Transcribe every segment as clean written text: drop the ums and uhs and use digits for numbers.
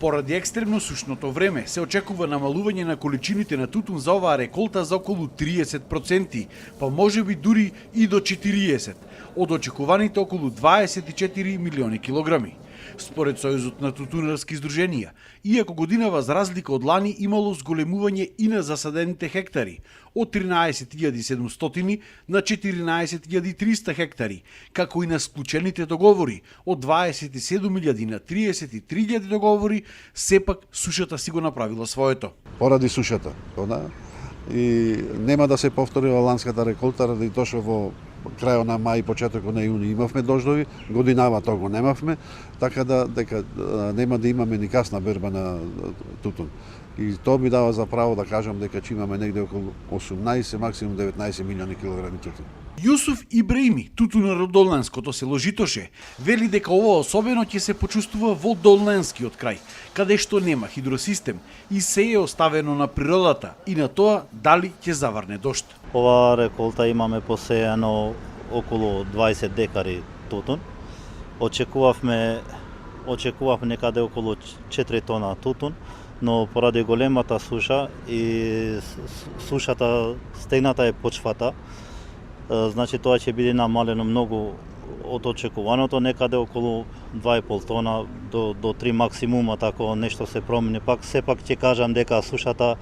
Поради екстремно сушното време се очекува намалување на количините на тутун за оваа реколта за околу 30%, па можеби дури и до 40%, од очекуваните околу 24 милиони килограми. Според Сојузот на тутунарски здруженија, иако годинава за разлика од лани имало зголемување и на засадените хектари, од 13.700 на 14.300 хектари, како и на склучените договори, од 27.000 на 33.000 договори, сепак сушата си го направила своето. Поради сушата, и нема да се повтори ланската реколта, ради тоа што во крајот на мај, почетокот на јуни имавме дождови, годинава тоа го немавме, така да дека нема да имаме ни касна берба на тутун. И тоа ми дава за право да кажам дека ќе имаме негде околу 18, максимум 19 милиони килограми тутун. Јусуф Ибраими, тутунар од Долненското село Житоше, вели дека ова особено ќе се почувствува во Долненскиот крај, каде што нема хидросистем и се е оставено на природата и на тоа дали ќе заврне дожд. Ова реколта имаме посејано околу 20 декари тутун. Очекувавме некаде околу 4 тона тутун, но поради големата суша и сушата стегната е почвата, значи тоа ќе биде намалено многу од очекуваното, некаде околу 2,5 тона до 3 максимума, тако нешто се промени. Пак сепак ќе кажам дека сушата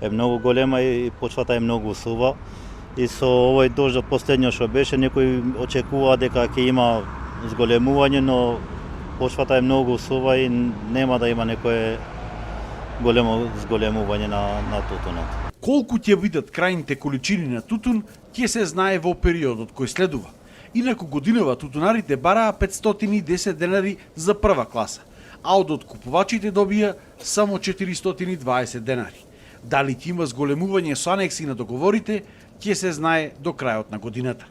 е многу голема и почвата е многу сува. И со овој дожд од последниот што беше, некои очекува дека ќе има зголемување, но почвата е многу сува и нема да има некое големо зголемување на тутунот. Колку ќе бидат крајните количини на тутун, ќе се знае во периодот кој следува. Инаку годинава тутунарите бараа 510 денари за прва класа, а од откупувачите добија само 420 денари. Дали ќе има зголемување со анекси на договорите, ќе се знае до крајот на годината.